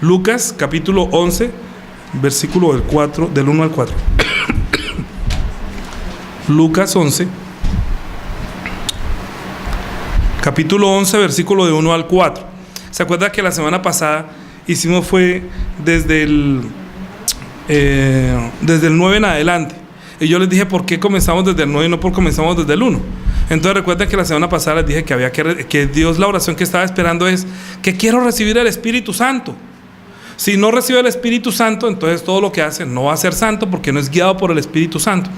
Lucas capítulo 11, versículo del 1 al 4. Lucas 11, capítulo 11, versículo de 1 al 4. ¿Se acuerda que la semana pasada hicimos fue desde el 9 en adelante? Y yo les dije por qué comenzamos desde el 9 y no por comenzamos desde el 1. Entonces recuerden que la semana pasada les dije que Dios, la oración que estaba esperando es que quiero recibir el Espíritu Santo. Si no recibe el Espíritu Santo, entonces todo lo que hace no va a ser santo porque no es guiado por el Espíritu Santo.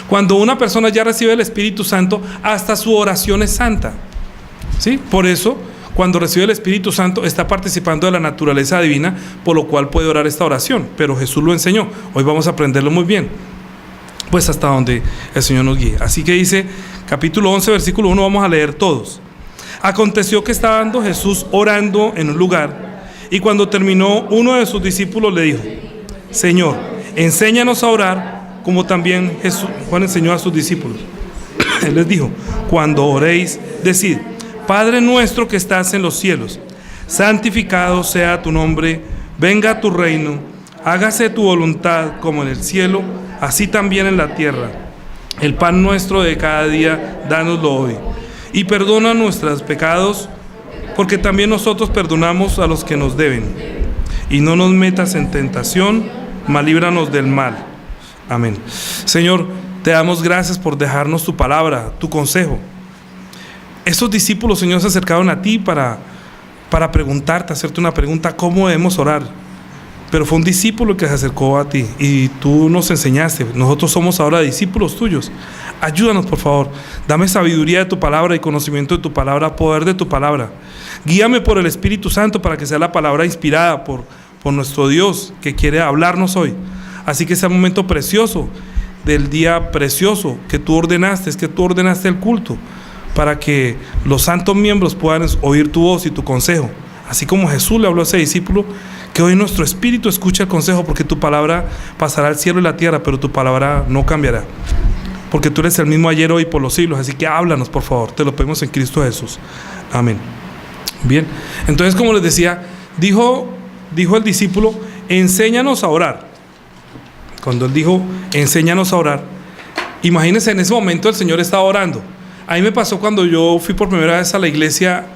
Cuando una persona ya recibe el Espíritu Santo, hasta su oración es santa, ¿sí? Por eso, cuando recibe el Espíritu Santo, está participando de la naturaleza divina, por lo cual puede orar esta oración. Pero Jesús lo enseñó. Hoy vamos a aprenderlo muy bien, pues hasta donde el Señor nos guíe. Así que dice, capítulo 11, versículo 1, vamos a leer todos. Aconteció que estando Jesús orando en un lugar, y cuando terminó, uno de sus discípulos le dijo: Señor, enséñanos a orar, como también Juan enseñó a sus discípulos. Él les dijo: cuando oréis, decid: Padre nuestro que estás en los cielos, santificado sea tu nombre, venga tu reino, hágase tu voluntad como en el cielo, así también en la tierra. El pan nuestro de cada día, dánoslo hoy. Y perdona nuestros pecados, porque también nosotros perdonamos a los que nos deben. Y no nos metas en tentación, mas líbranos del mal. Amén. Señor, te damos gracias por dejarnos tu palabra, tu consejo. Esos discípulos, Señor, se acercaron a ti para preguntarte, hacerte una pregunta: ¿cómo debemos orar? Pero fue un discípulo que se acercó a ti y tú nos enseñaste. Nosotros somos ahora discípulos tuyos. Ayúdanos, por favor. Dame sabiduría de tu palabra y conocimiento de tu palabra, poder de tu palabra. Guíame por el Espíritu Santo para que sea la palabra inspirada por nuestro Dios que quiere hablarnos hoy. Así que sea un momento precioso del día precioso que tú ordenaste, es que tú ordenaste el culto para que los santos miembros puedan oír tu voz y tu consejo. Así como Jesús le habló a ese discípulo, que hoy nuestro espíritu escuche el consejo, porque tu palabra pasará al cielo y la tierra, pero tu palabra no cambiará, porque tú eres el mismo ayer, hoy y por los siglos. Así que háblanos, por favor, te lo pedimos en Cristo Jesús. Amén. Bien, entonces, como les decía, dijo el discípulo: enséñanos a orar. Cuando él dijo enséñanos a orar, imagínense, en ese momento el Señor estaba orando. A mí me pasó cuando yo fui por primera vez a la iglesia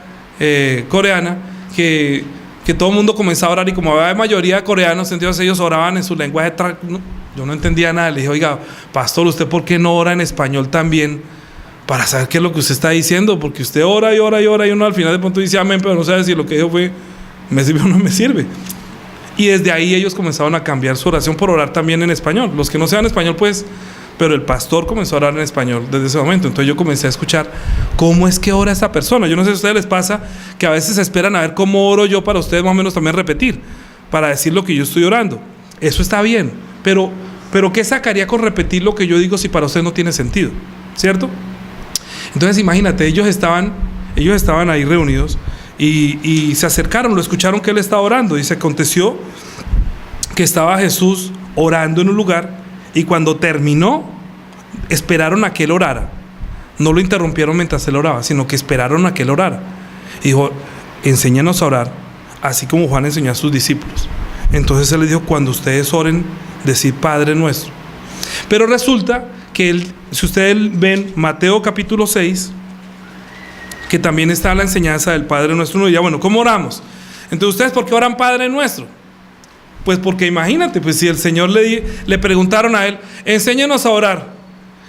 coreana, que todo el mundo comenzaba a orar, y como había mayoría de coreanos, entonces ellos oraban en su lenguaje. Yo no entendía nada. Le dije: oiga, pastor, ¿usted por qué no ora en español también? Para saber qué es lo que usted está diciendo, porque usted ora y ora y ora, y uno al final de pronto dice amén, pero no sabe si lo que dijo fue me sirve o no me sirve. Y desde ahí ellos comenzaron a cambiar su oración por orar también en español. Los que no sean español, pues, pero el pastor comenzó a orar en español desde ese momento. Entonces yo comencé a escuchar cómo es que ora esta persona. Yo no sé si a ustedes les pasa que a veces esperan a ver cómo oro yo para ustedes más o menos también repetir, para decir lo que yo estoy orando. Eso está bien, pero ¿qué sacaría con repetir lo que yo digo si para ustedes no tiene sentido? ¿Cierto? Entonces imagínate, ellos estaban ahí reunidos y se acercaron, lo escucharon que él estaba orando, y se aconteció que estaba Jesús orando en un lugar, y cuando terminó, esperaron a que él orara. No lo interrumpieron mientras él oraba, sino que esperaron a que él orara. Y dijo: enséñanos a orar, así como Juan enseñó a sus discípulos. Entonces él les dijo: cuando ustedes oren, decid Padre nuestro. Pero resulta que si ustedes ven Mateo capítulo 6, que también está la enseñanza del Padre nuestro, uno diría: bueno, ¿cómo oramos? Entonces, ¿ustedes por qué oran Padre nuestro? Pues porque imagínate, pues si el Señor le preguntaron a él: enséñanos a orar,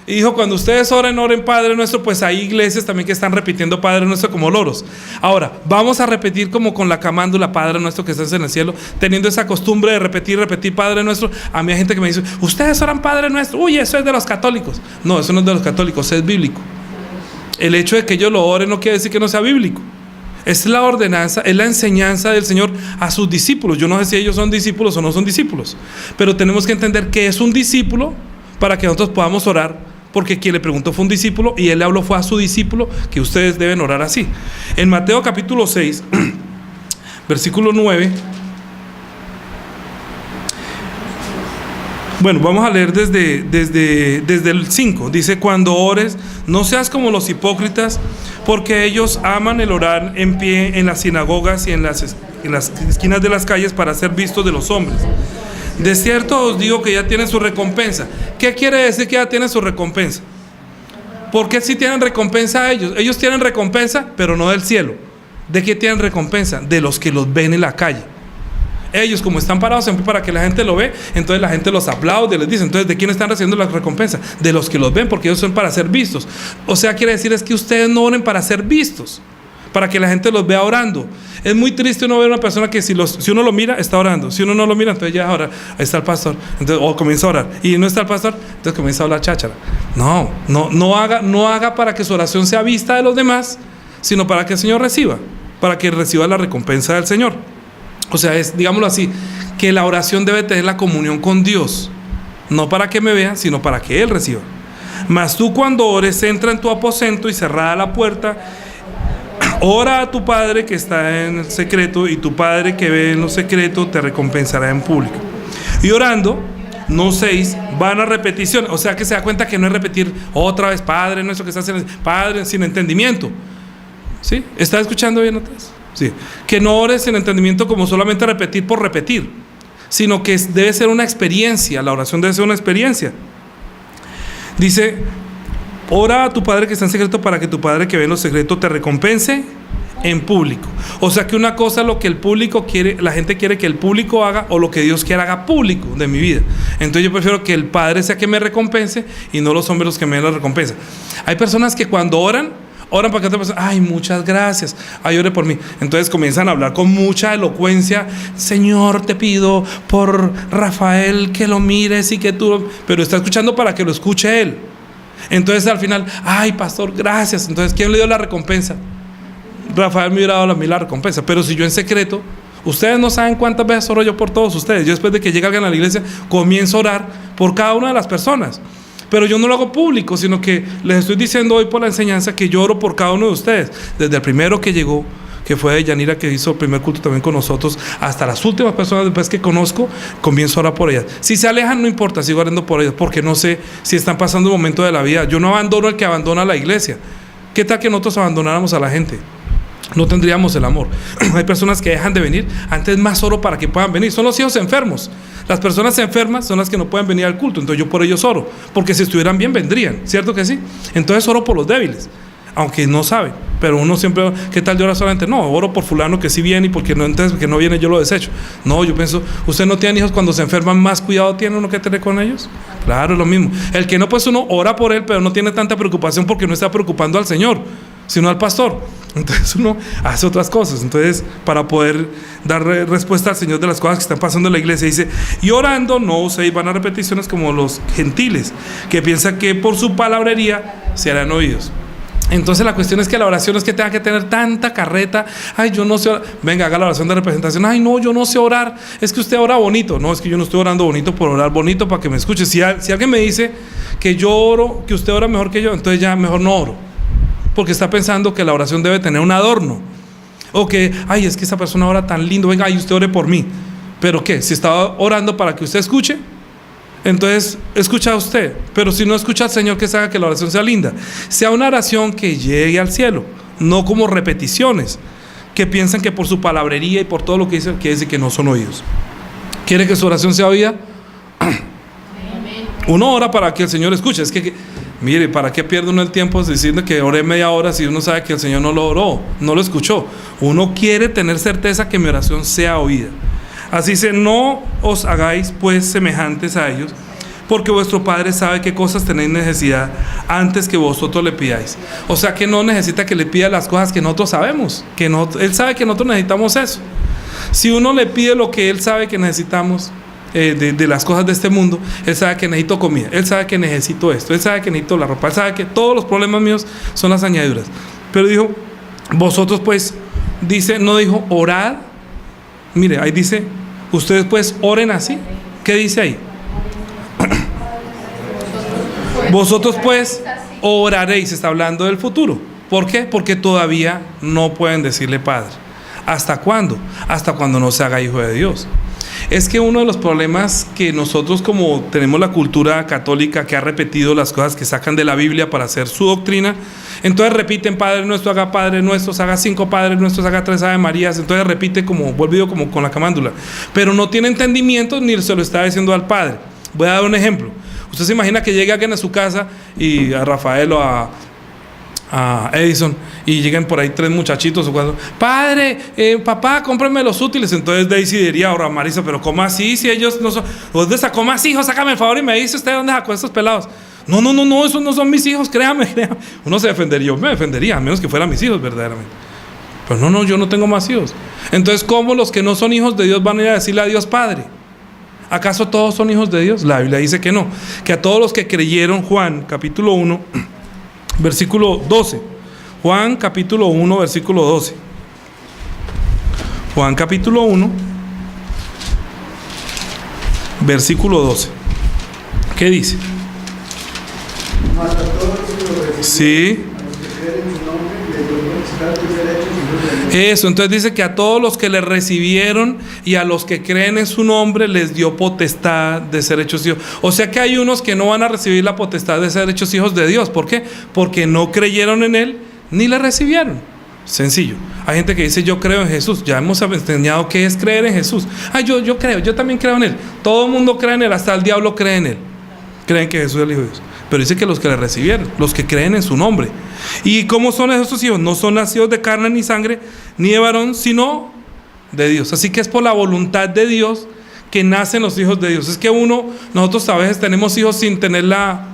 y dijo: cuando ustedes oren Padre nuestro. Pues hay iglesias también que están repitiendo Padre nuestro como loros. Ahora, vamos a repetir como con la camándula: Padre nuestro que estás en el cielo, teniendo esa costumbre de repetir Padre nuestro. A mí hay gente que me dice: ustedes oran Padre nuestro, uy, eso es de los católicos. No, eso no es de los católicos, es bíblico. El hecho de que ellos lo oren no quiere decir que no sea bíblico. Es la ordenanza, es la enseñanza del Señor a sus discípulos. Yo no sé si ellos son discípulos o no son discípulos, pero tenemos que entender que es un discípulo para que nosotros podamos orar, porque quien le preguntó fue un discípulo, y él le habló fue a su discípulo que ustedes deben orar así. En Mateo capítulo 6, versículo 9. Bueno, vamos a leer desde el 5. Dice: cuando ores, no seas como los hipócritas, porque ellos aman el orar en pie en las sinagogas y en las en las esquinas de las calles para ser vistos de los hombres. De cierto os digo que ya tienen su recompensa. ¿Qué quiere decir que ya tienen su recompensa? Porque si tienen recompensa a ellos. Ellos tienen recompensa, pero no del cielo. ¿De qué tienen recompensa? De los que los ven en la calle. Ellos, como están parados siempre para que la gente lo ve, entonces la gente los aplaude, les dice. Entonces, ¿de quién están recibiendo la recompensa? De los que los ven, porque ellos son para ser vistos. O sea, quiere decir es que ustedes no oren para ser vistos, para que la gente los vea orando. Es muy triste uno ver a una persona que si uno lo mira, está orando. Si uno no lo mira, entonces ya ahora ahí está el pastor, entonces, o comienza a orar. Y no está el pastor, entonces comienza a hablar cháchara. No haga para que su oración sea vista de los demás, sino para que el Señor reciba, para que reciba la recompensa del Señor. O sea, es, digámoslo así, que la oración debe tener la comunión con Dios, no para que me vean, sino para que Él reciba. Mas tú cuando ores, entra en tu aposento y cerrada la puerta, ora a tu Padre que está en el secreto, y tu Padre que ve en lo secreto te recompensará en público. Y orando, no uséis vanas repeticiones. O sea, que se da cuenta que no es repetir otra vez, Padre nuestro que estás en el... Padre, sin entendimiento. ¿Sí? ¿Estás escuchando bien otra vez? Sí. Que no ores sin entendimiento como solamente repetir por repetir, sino que debe ser una experiencia. La oración debe ser una experiencia. Dice: ora a tu Padre que está en secreto para que tu Padre que ve en lo secreto te recompense en público. O sea que una cosa es lo que el público quiere, la gente quiere que el público haga, o lo que Dios quiera haga público de mi vida. Entonces yo prefiero que el Padre sea que me recompense y no los hombres los que me den la recompensa. Hay personas que cuando oran para que otra persona, ay, muchas gracias, ay, ore por mí. Entonces comienzan a hablar con mucha elocuencia: Señor, te pido por Rafael que lo mires y que tú... Pero está escuchando para que lo escuche él. Entonces al final, ay, pastor, gracias. Entonces, ¿quién le dio la recompensa? Rafael me hubiera dado a mí la recompensa. Pero si yo en secreto, ustedes no saben cuántas veces oro yo por todos ustedes. Yo después de que llega alguien a la iglesia, comienzo a orar por cada una de las personas. Pero yo no lo hago público, sino que les estoy diciendo hoy por la enseñanza que yo oro por cada uno de ustedes. Desde el primero que llegó, que fue de Yanira, que hizo el primer culto también con nosotros, hasta las últimas personas después que conozco, comienzo a orar por ellas. Si se alejan, no importa, sigo orando por ellas, porque no sé si están pasando un momento de la vida. Yo no abandono al que abandona la iglesia. ¿Qué tal que nosotros abandonáramos a la gente? No tendríamos el amor. Hay personas que dejan de venir, antes más oro para que puedan venir. Son los hijos enfermos. Las personas enfermas son las que no pueden venir al culto. Entonces yo por ellos oro, porque si estuvieran bien vendrían, ¿cierto que sí? Entonces oro por los débiles, aunque no saben. Pero uno siempre, ¿qué tal de orar solamente? No, oro por fulano que sí viene, y porque no, entonces que no viene yo lo desecho. No, yo pienso, ¿usted no tiene hijos? Cuando se enferman, más cuidado tiene uno que tener con ellos. Claro, es lo mismo. El que no, pues uno ora por él, pero no tiene tanta preocupación porque no está preocupando al Señor, sino al pastor. Entonces uno hace otras cosas. Entonces, para poder dar respuesta al Señor de las cosas que están pasando en la iglesia, dice: y orando no uséis vanas repeticiones como los gentiles, que piensan que por su palabrería se harán oídos. Entonces la cuestión es que la oración es que tenga que tener tanta carreta. Ay, yo no sé orar. Venga, haga la oración de representación. Ay, no, yo no sé orar. Es que usted ora bonito. No, es que yo no estoy orando bonito por orar bonito para que me escuche. Si alguien me dice que yo oro, que usted ora mejor que yo, entonces ya mejor no oro, porque está pensando que la oración debe tener un adorno, o que, ay, es que esa persona ora tan lindo, venga, ay, usted ore por mí. ¿Pero qué? Si está orando para que usted escuche, entonces escucha a usted. Pero si no escucha al Señor, que se haga que la oración sea linda, sea una oración que llegue al cielo, no como repeticiones que piensan que por su palabrería y por todo lo que dice, que es de que no son oídos. ¿Quiere que su oración sea oída? Uno ora para que el Señor escuche. Es que mire, ¿para qué pierde uno el tiempo diciendo que oré media hora si uno sabe que el Señor no lo oró, no lo escuchó? Uno quiere tener certeza que mi oración sea oída. Así dice: no os hagáis pues semejantes a ellos, porque vuestro Padre sabe qué cosas tenéis necesidad antes que vosotros le pidáis. O sea que no necesita que le pida las cosas que nosotros sabemos, Él sabe que nosotros necesitamos eso. Si uno le pide lo que Él sabe que necesitamos, de las cosas de este mundo, Él sabe que necesito comida, Él sabe que necesito esto, Él sabe que necesito la ropa, Él sabe que todos los problemas míos son las añadiduras. Pero dijo: vosotros pues, dice, no dijo orad. Mire, ahí dice: ustedes pues oren así. ¿Qué dice ahí? Vosotros pues oraréis. Está hablando del futuro. ¿Por qué? Porque todavía no pueden decirle Padre. ¿Hasta cuándo? Hasta cuando no se haga hijo de Dios. Es que uno de los problemas que nosotros, como tenemos la cultura católica que ha repetido las cosas que sacan de la Biblia para hacer su doctrina, entonces repiten Padre Nuestro, haga Padre Nuestros, haga 5 Padres Nuestros, haga 3 Ave Marías, entonces repite como, volvido como con la camándula, pero no tiene entendimiento ni se lo está diciendo al Padre. Voy a dar un ejemplo. Usted se imagina que llegue alguien a su casa y a Rafael o a Edison, y lleguen por ahí 3 muchachitos o 4. Padre, papá, cómprame los útiles. Entonces Daisy diría, ahora Marisa, pero ¿cómo así? Si ellos no son, ¿dónde sacó más hijos? Sácame el favor y me dice usted dónde sacó estos pelados. No, esos no son mis hijos, créame. Uno se defendería, yo me defendería, a menos que fueran mis hijos verdaderamente. Pero no, yo no tengo más hijos. Entonces, ¿cómo los que no son hijos de Dios van a ir a decirle a Dios Padre? ¿Acaso todos son hijos de Dios? La Biblia dice que no, que a todos los que creyeron, Juan capítulo 1 versículo 12. Juan capítulo 1 versículo 12. Juan capítulo 1 versículo 12. ¿Qué dice? Sí. Eso, entonces dice que a todos los que le recibieron y a los que creen en su nombre les dio potestad de ser hechos hijos. O sea que hay unos que no van a recibir la potestad de ser hechos hijos de Dios. ¿Por qué? Porque no creyeron en Él ni le recibieron. Sencillo. Hay gente que dice yo creo en Jesús. Ya hemos enseñado qué es creer en Jesús. Yo creo, yo también creo en Él. Todo el mundo cree en Él, hasta el diablo cree en Él. Creen que Jesús es el Hijo de Dios. Pero dice que los que le recibieron, los que creen en su nombre. ¿Y cómo son esos hijos? No son nacidos de carne ni sangre, ni de varón, sino de Dios. Así que es por la voluntad de Dios que nacen los hijos de Dios. Es que nosotros a veces tenemos hijos sin tener la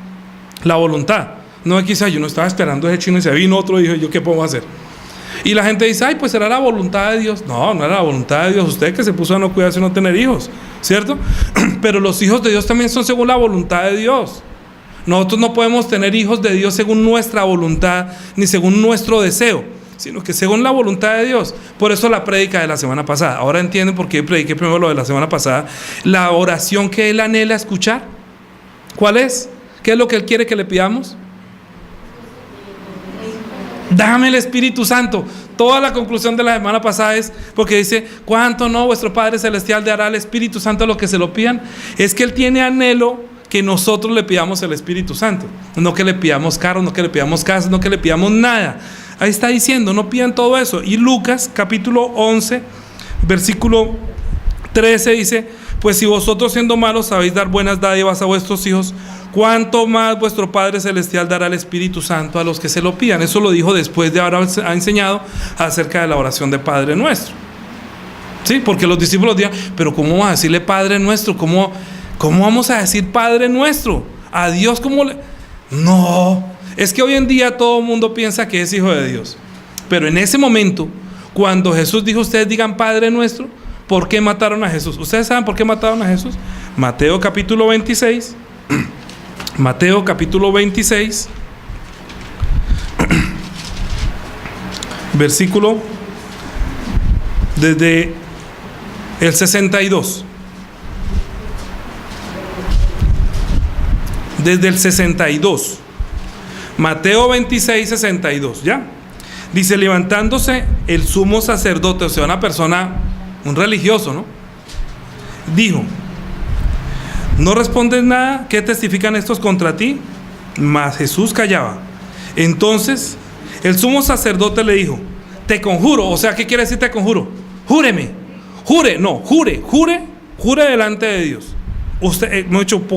voluntad. No es quizás yo no estaba esperando ese chino y se vino otro hijo y yo qué puedo hacer. Y la gente dice, ay, pues será la voluntad de Dios. No era la voluntad de Dios. Usted que se puso a no cuidarse y no tener hijos, ¿cierto? Pero los hijos de Dios también son según la voluntad de Dios. Nosotros no podemos tener hijos de Dios según nuestra voluntad ni según nuestro deseo, sino que según la voluntad de Dios. Por eso la prédica de la semana pasada. Ahora entienden por qué prediqué primero lo de la semana pasada. La oración que Él anhela escuchar, ¿cuál es? ¿Qué es lo que Él quiere que le pidamos? Dame el Espíritu Santo. Toda la conclusión de la semana pasada es porque dice, ¿cuánto no vuestro Padre Celestial dará al Espíritu Santo a los que se lo pidan? Es que Él tiene anhelo que nosotros le pidamos el Espíritu Santo. No que le pidamos carros, no que le pidamos casas, no que le pidamos nada. Ahí está diciendo, no pidan todo eso. Y Lucas capítulo 11 versículo 13 dice, pues si vosotros siendo malos sabéis dar buenas dádivas a vuestros hijos, ¿cuánto más vuestro Padre Celestial dará el Espíritu Santo a los que se lo pidan? Eso lo dijo después de haber enseñado acerca de la oración de Padre Nuestro. Sí, porque los discípulos decían, pero ¿cómo vamos a decirle Padre Nuestro? ¿Cómo vamos a decir Padre Nuestro? A Dios, No, es que hoy en día todo el mundo piensa que es hijo de Dios. Pero en ese momento, cuando Jesús dijo, ustedes digan Padre Nuestro, ¿por qué mataron a Jesús? ¿Ustedes saben por qué mataron a Jesús? Mateo capítulo 26. Mateo capítulo 26. Versículo desde el 62. Desde el 62. Mateo 26, 62, ¿ya? Dice, levantándose el sumo sacerdote, o sea, una persona, un religioso, ¿no? Dijo, ¿no respondes nada? ¿Qué testifican estos contra ti? Mas Jesús callaba. Entonces, el sumo sacerdote le dijo, te conjuro, o sea, ¿qué quiere decir te conjuro? Júreme, jure delante de Dios. Usted,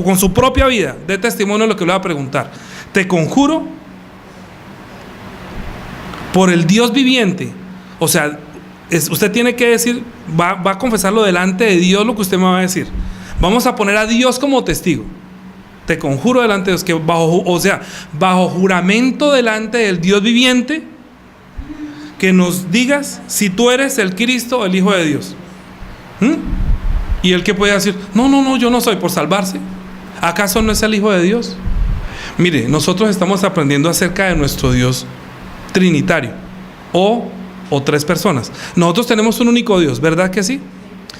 con su propia vida, de testimonio de lo que le voy a preguntar. Te conjuro por el Dios viviente. O sea, usted tiene que decir, va a confesarlo delante de Dios lo que usted me va a decir. Vamos a poner a Dios como testigo. Te conjuro delante de Dios, que bajo juramento delante del Dios viviente, que nos digas si tú eres el Cristo, el Hijo de Dios. Y él que puede decir, no, yo no soy, por salvarse. ¿Acaso no es el Hijo de Dios? Mire, nosotros estamos aprendiendo acerca de nuestro Dios trinitario o 3 personas. Nosotros tenemos un único Dios, ¿verdad que sí?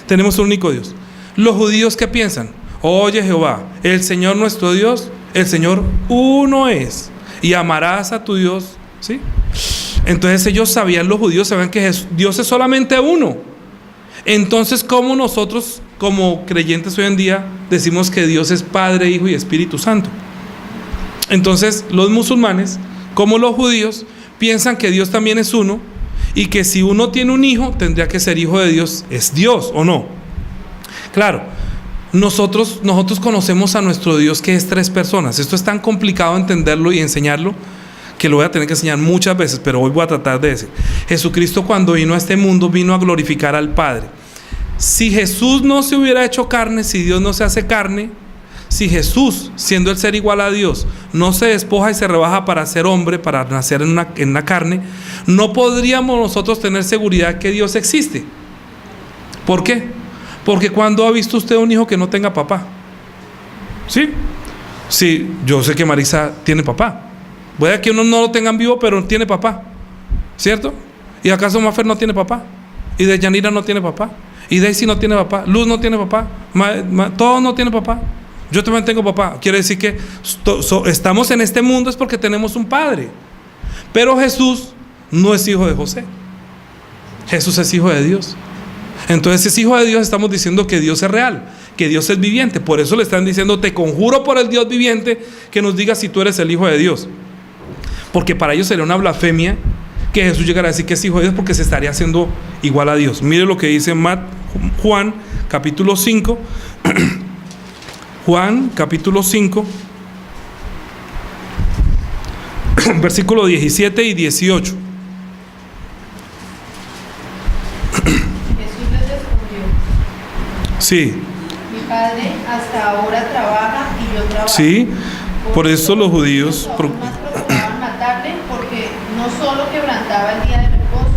Tenemos un único Dios. Los judíos, ¿qué piensan? Oye Jehová, el Señor nuestro Dios, el Señor uno es, y amarás a tu Dios, ¿sí? Entonces ellos sabían, los judíos sabían que Dios es solamente uno. Entonces, ¿cómo nosotros como creyentes hoy en día, decimos que Dios es Padre, Hijo y Espíritu Santo. Entonces, los musulmanes, como los judíos, piensan que Dios también es uno y que si uno tiene un hijo, tendría que ser hijo de Dios. ¿Es Dios o no? Claro, nosotros conocemos a nuestro Dios, que es 3 personas. Esto es tan complicado entenderlo y enseñarlo que lo voy a tener que enseñar muchas veces, pero hoy voy a tratar de decir. Jesucristo, cuando vino a este mundo, vino a glorificar al Padre. Si Jesús no se hubiera hecho carne, si Dios no se hace carne, si Jesús, siendo el ser igual a Dios, no se despoja y se rebaja para ser hombre, para nacer en una carne, no podríamos nosotros tener seguridad que Dios existe. ¿Por qué? Porque ¿cuándo ha visto usted un hijo que no tenga papá? ¿Sí? Sí, yo sé que Marisa tiene papá. Puede que uno no lo tengan vivo, pero tiene papá, ¿cierto? ¿Y acaso Mafer no tiene papá? ¿Y de Yanira no tiene papá? ¿Y Daisy no tiene papá? ¿Luz no tiene papá? ¿Todos no tienen papá? Yo también tengo papá. Quiere decir que estamos en este mundo es porque tenemos un padre. Pero Jesús no es hijo de José. Jesús es hijo de Dios. Entonces, si es hijo de Dios, estamos diciendo que Dios es real, que Dios es viviente. Por eso le están diciendo: te conjuro por el Dios viviente que nos diga si tú eres el hijo de Dios. Porque para ellos sería una blasfemia que Jesús llegara a decir que es hijo de Dios, porque se estaría haciendo igual a Dios. Mire lo que dice Juan capítulo 5. Juan capítulo 5 versículo 17 y 18. Jesús les respondió: Sí. Mi Padre hasta ahora trabaja y yo trabajo. Sí, por eso los judíos más procuraban matarle, porque no solo quebrantaba el día de reposo,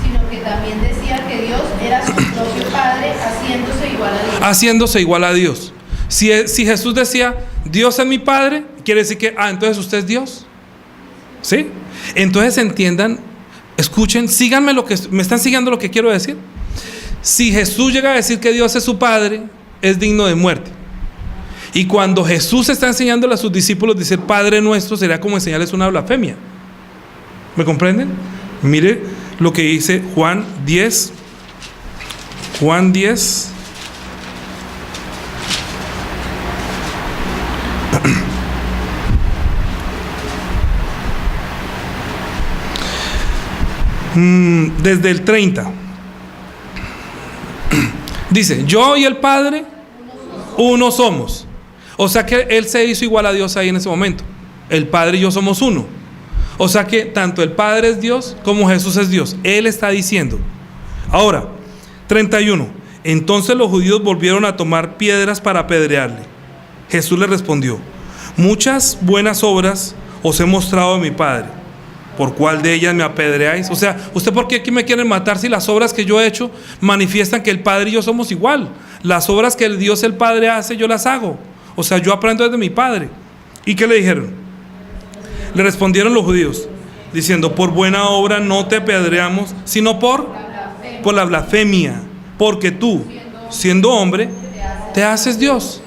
sino que también decía que Dios era su propio Padre, haciéndose igual a Dios. Haciéndose igual a Dios. Si Jesús decía: Dios es mi Padre, quiere decir que, entonces usted es Dios. ¿Sí? Entonces entiendan, escuchen, síganme lo que, me están siguiendo lo que quiero decir. Si Jesús llega a decir que Dios es su Padre, es digno de muerte. Y cuando Jesús está enseñándole a sus discípulos decir Padre nuestro, sería como enseñarles una blasfemia. ¿Me comprenden? Mire lo que dice Juan 10. Juan 10. Desde el 30 dice: yo y el Padre uno somos. O sea que Él se hizo igual a Dios ahí en ese momento. El Padre y yo somos uno. O sea que tanto el Padre es Dios como Jesús es Dios. Él está diciendo. Ahora, 31. Entonces los judíos volvieron a tomar piedras para apedrearle. Jesús le respondió: muchas buenas obras os he mostrado de mi Padre. ¿Por cuál de ellas me apedreáis? O sea, ¿usted por qué aquí me quieren matar si las obras que yo he hecho manifiestan que el Padre y yo somos igual? Las obras que el Dios el Padre hace, yo las hago. O sea, yo aprendo desde mi Padre. ¿Y qué le dijeron? Le respondieron los judíos diciendo: por buena obra no te apedreamos, sino por la blasfemia. Porque tú, siendo hombre, te haces Dios.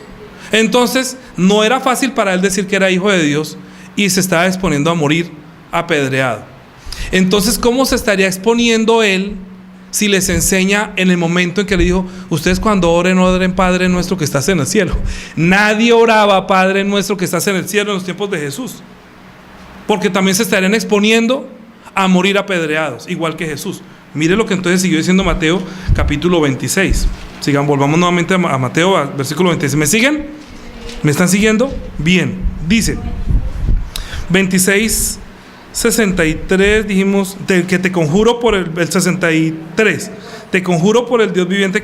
Entonces, no era fácil para él decir que era hijo de Dios y se estaba exponiendo a morir apedreado. Entonces, ¿cómo se estaría exponiendo él si les enseña en el momento en que le dijo: ustedes cuando oren, oren Padre nuestro que estás en el cielo? Nadie oraba Padre nuestro que estás en el cielo en los tiempos de Jesús, porque también se estarían exponiendo a morir apedreados, igual que Jesús. Mire lo que entonces siguió diciendo Mateo capítulo 26. Volvamos nuevamente a Mateo, versículo 26. ¿Me siguen? ¿Me están siguiendo? Bien, dice 26, 63, dijimos que te conjuro por el 63, te conjuro por el Dios viviente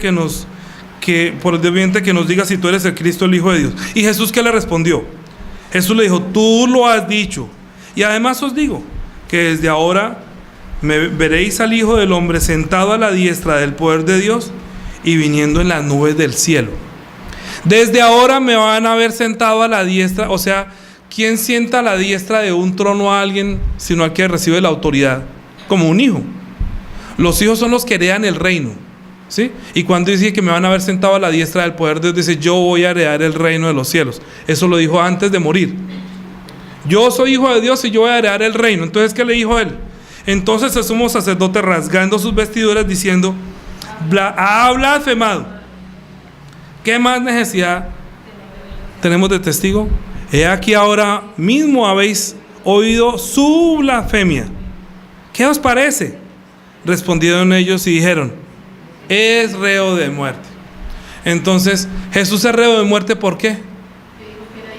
por el Dios viviente que nos diga si tú eres el Cristo, el Hijo de Dios. ¿Y Jesús qué le respondió? Jesús le dijo: tú lo has dicho, y además os digo que desde ahora veréis al Hijo del Hombre sentado a la diestra del poder de Dios y viniendo en las nubes del cielo. Desde ahora me van a ver sentado a la diestra. O sea, ¿quién sienta a la diestra de un trono a alguien sino al que recibe la autoridad? Como un hijo. Los hijos son los que heredan el reino, ¿sí? Y cuando dice que me van a ver sentado a la diestra del poder de Dios, dice: yo voy a heredar el reino de los cielos. Eso lo dijo antes de morir. Yo soy hijo de Dios y yo voy a heredar el reino. Entonces, ¿qué le dijo él? Entonces el sumo sacerdote, rasgando sus vestiduras, diciendo: ha blasfemado. ¿Qué más necesidad tenemos de testigo? He aquí ahora mismo habéis oído su blasfemia. ¿Qué os parece? Respondieron ellos y dijeron: es reo de muerte. Entonces, Jesús es reo de muerte, ¿por qué?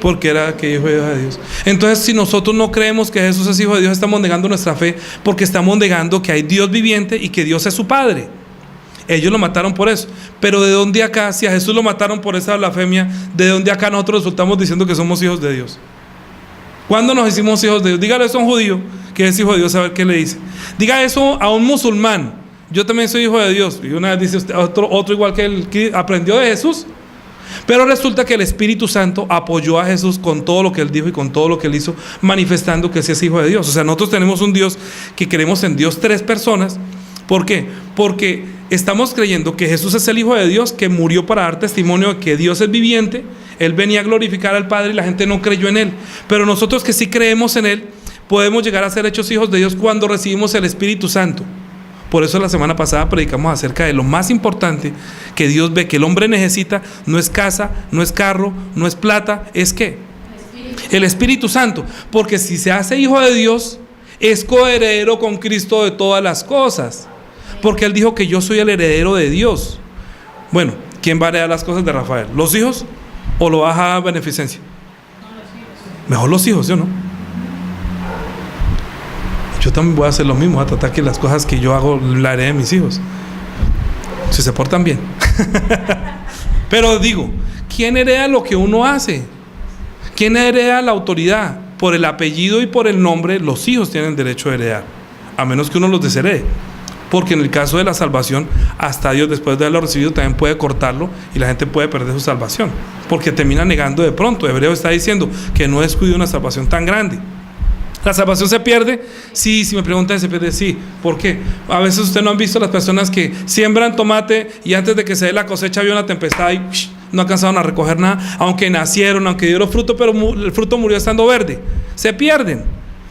Porque era que hijo de Dios. Entonces, si nosotros no creemos que Jesús es hijo de Dios, estamos negando nuestra fe, porque estamos negando que hay Dios viviente y que Dios es su Padre. Ellos lo mataron por eso. Pero ¿de dónde acá, si a Jesús lo mataron por esa blasfemia, de dónde acá nosotros resultamos diciendo que somos hijos de Dios? ¿Cuándo nos hicimos hijos de Dios? Dígale eso a un judío que es hijo de Dios, a ver qué le dice. Diga eso a un musulmán: yo también soy hijo de Dios. Y una vez dice usted, otro igual que él, que aprendió de Jesús. Pero resulta que el Espíritu Santo apoyó a Jesús con todo lo que él dijo y con todo lo que él hizo, manifestando que sí es hijo de Dios. O sea, nosotros tenemos un Dios que creemos en Dios tres personas. ¿Por qué? Porque estamos creyendo que Jesús es el Hijo de Dios, que murió para dar testimonio de que Dios es viviente. Él venía a glorificar al Padre y la gente no creyó en Él. Pero nosotros que sí creemos en Él, podemos llegar a ser hechos hijos de Dios cuando recibimos el Espíritu Santo. Por eso la semana pasada predicamos acerca de lo más importante que Dios ve que el hombre necesita. No es casa, no es carro, no es plata, ¿es qué? El Espíritu Santo. Porque si se hace hijo de Dios, es coheredero con Cristo de todas las cosas. Porque Él dijo que yo soy el heredero de Dios. Bueno, ¿quién va a heredar las cosas de Rafael? ¿Los hijos o lo baja a beneficencia? Mejor los hijos, ¿sí o no? Yo también voy a hacer lo mismo, a tratar que las cosas que yo hago la herede de mis hijos, si se portan bien. Pero digo, ¿quién hereda lo que uno hace? ¿Quién hereda la autoridad? Por el apellido y por el nombre, los hijos tienen derecho a heredar, a menos que uno los desherede. Porque en el caso de la salvación, hasta Dios, después de haberlo recibido, también puede cortarlo y la gente puede perder su salvación, porque termina negando de pronto. Hebreo está diciendo que no descuide una salvación tan grande. ¿La salvación se pierde? Sí, si me preguntan, se pierde, sí. ¿Por qué? A veces ustedes no han visto las personas que siembran tomate y antes de que se dé la cosecha había una tempestad y no alcanzaron a recoger nada, aunque nacieron, aunque dieron fruto, pero el fruto murió estando verde. Se pierden.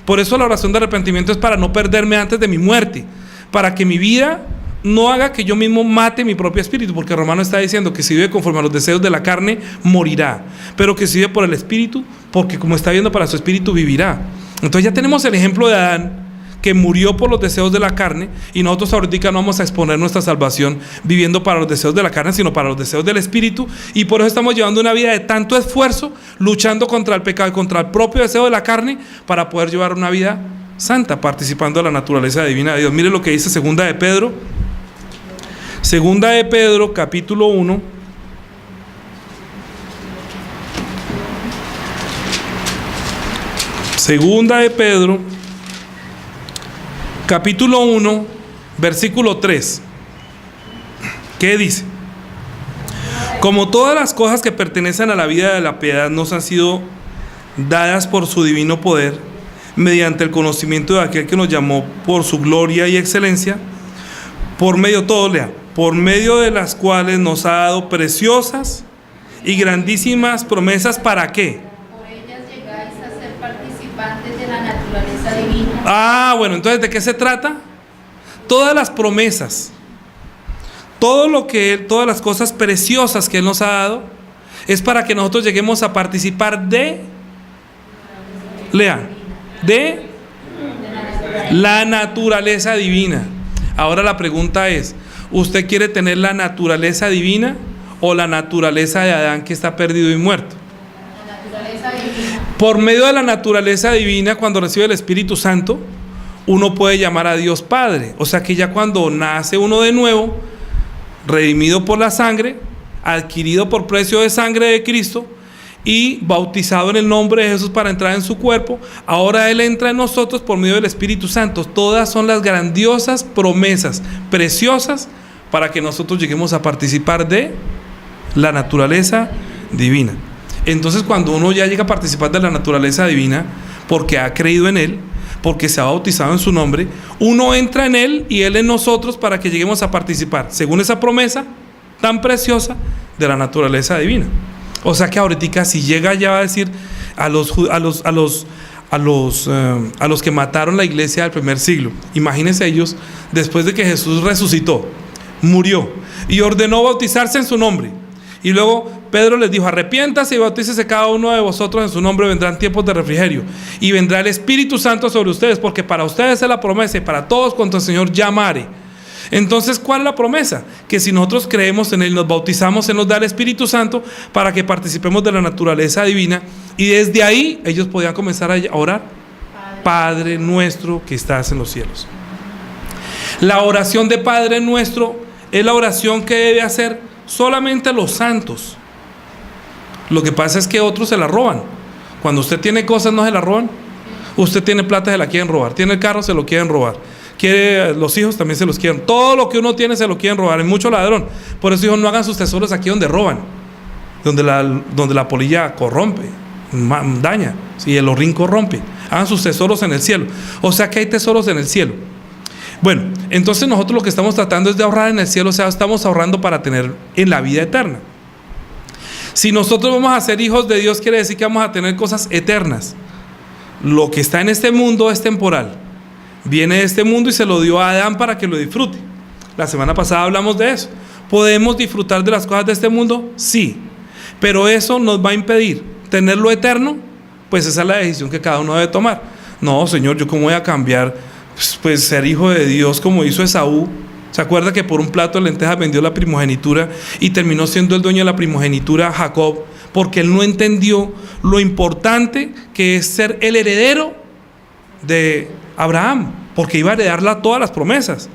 Por eso la oración de arrepentimiento es para no perderme antes de mi muerte, para que mi vida no haga que yo mismo mate mi propio espíritu, porque Romano está diciendo que si vive conforme a los deseos de la carne, morirá, pero que si vive por el espíritu, porque como está viviendo para su espíritu, vivirá. Entonces ya tenemos el ejemplo de Adán, que murió por los deseos de la carne, y nosotros ahorita no vamos a exponer nuestra salvación viviendo para los deseos de la carne, sino para los deseos del espíritu, y por eso estamos llevando una vida de tanto esfuerzo, luchando contra el pecado y contra el propio deseo de la carne, para poder llevar una vida santa, participando de la naturaleza divina de Dios. Mire lo que dice Segunda de Pedro capítulo 1, Segunda de Pedro, capítulo 1, versículo 3. ¿Qué dice? Como todas las cosas que pertenecen a la vida de la piedad nos han sido dadas por su divino poder, mediante el conocimiento de aquel que nos llamó por su gloria y excelencia, por medio de las cuales nos ha dado preciosas y grandísimas promesas. ¿Para qué? De la naturaleza divina. Bueno, entonces ¿de qué se trata? Todas las promesas, todas las cosas preciosas que Él nos ha dado, es para que nosotros lleguemos a participar de la naturaleza divina. Ahora la pregunta es: ¿usted quiere tener la naturaleza divina o la naturaleza de Adán, que está perdido y muerto? Por medio de la naturaleza divina, cuando recibe el Espíritu Santo, uno puede llamar a Dios Padre. O sea que ya cuando nace uno de nuevo, redimido por la sangre, adquirido por precio de sangre de Cristo y bautizado en el nombre de Jesús para entrar en su cuerpo, ahora Él entra en nosotros por medio del Espíritu Santo. Todas son las grandiosas promesas, preciosas, para que nosotros lleguemos a participar de la naturaleza divina. Entonces, cuando uno ya llega a participar de la naturaleza divina, porque ha creído en Él, porque se ha bautizado en su nombre, uno entra en Él y Él en nosotros, para que lleguemos a participar, según esa promesa tan preciosa, de la naturaleza divina. O sea que ahorita, si llega ya a decir a los que mataron la iglesia del primer siglo, imagínense ellos, después de que Jesús resucitó, murió y ordenó bautizarse en su nombre, Y luego Pedro les dijo: arrepiéntase y bautícese cada uno de vosotros en su nombre, vendrán tiempos de refrigerio y vendrá el Espíritu Santo sobre ustedes, porque para ustedes es la promesa y para todos cuanto el Señor llamare. Entonces, ¿cuál es la promesa? Que si nosotros creemos en Él, nos bautizamos, Él nos da el Espíritu Santo para que participemos de la naturaleza divina, y desde ahí ellos podían comenzar a orar: Padre nuestro que estás en los cielos. La oración de Padre nuestro es la oración que debe hacer solamente los santos. Lo que pasa es que otros se la roban. Cuando usted tiene cosas, no se la roban. Usted tiene plata, se la quieren robar. Tiene el carro, se lo quieren robar. Quiere los hijos, también se los quieren. Todo lo que uno tiene se lo quieren robar. Hay mucho ladrón. Por eso, hijos, no hagan sus tesoros aquí donde roban, donde la polilla corrompe, daña, y el horrín corrompe. Hagan sus tesoros en el cielo. O sea que hay tesoros en el cielo. Bueno, entonces nosotros lo que estamos tratando es de ahorrar en el cielo. O sea, estamos ahorrando para tener en la vida eterna. Si nosotros vamos a ser hijos de Dios, quiere decir que vamos a tener cosas eternas. Lo que está en este mundo es temporal. Viene de este mundo y se lo dio a Adán para que lo disfrute. La semana pasada hablamos de eso. ¿Podemos disfrutar de las cosas de este mundo? Sí. Pero eso nos va a impedir tener lo eterno. Pues esa es la decisión que cada uno debe tomar. No, Señor, ¿yo cómo voy a cambiar? Pues ser hijo de Dios como hizo Esaú. ¿Se acuerda que por un plato de lentejas vendió la primogenitura y terminó siendo el dueño de la primogenitura Jacob? Porque él no entendió lo importante que es ser el heredero de Abraham, porque iba a heredarla todas las promesas.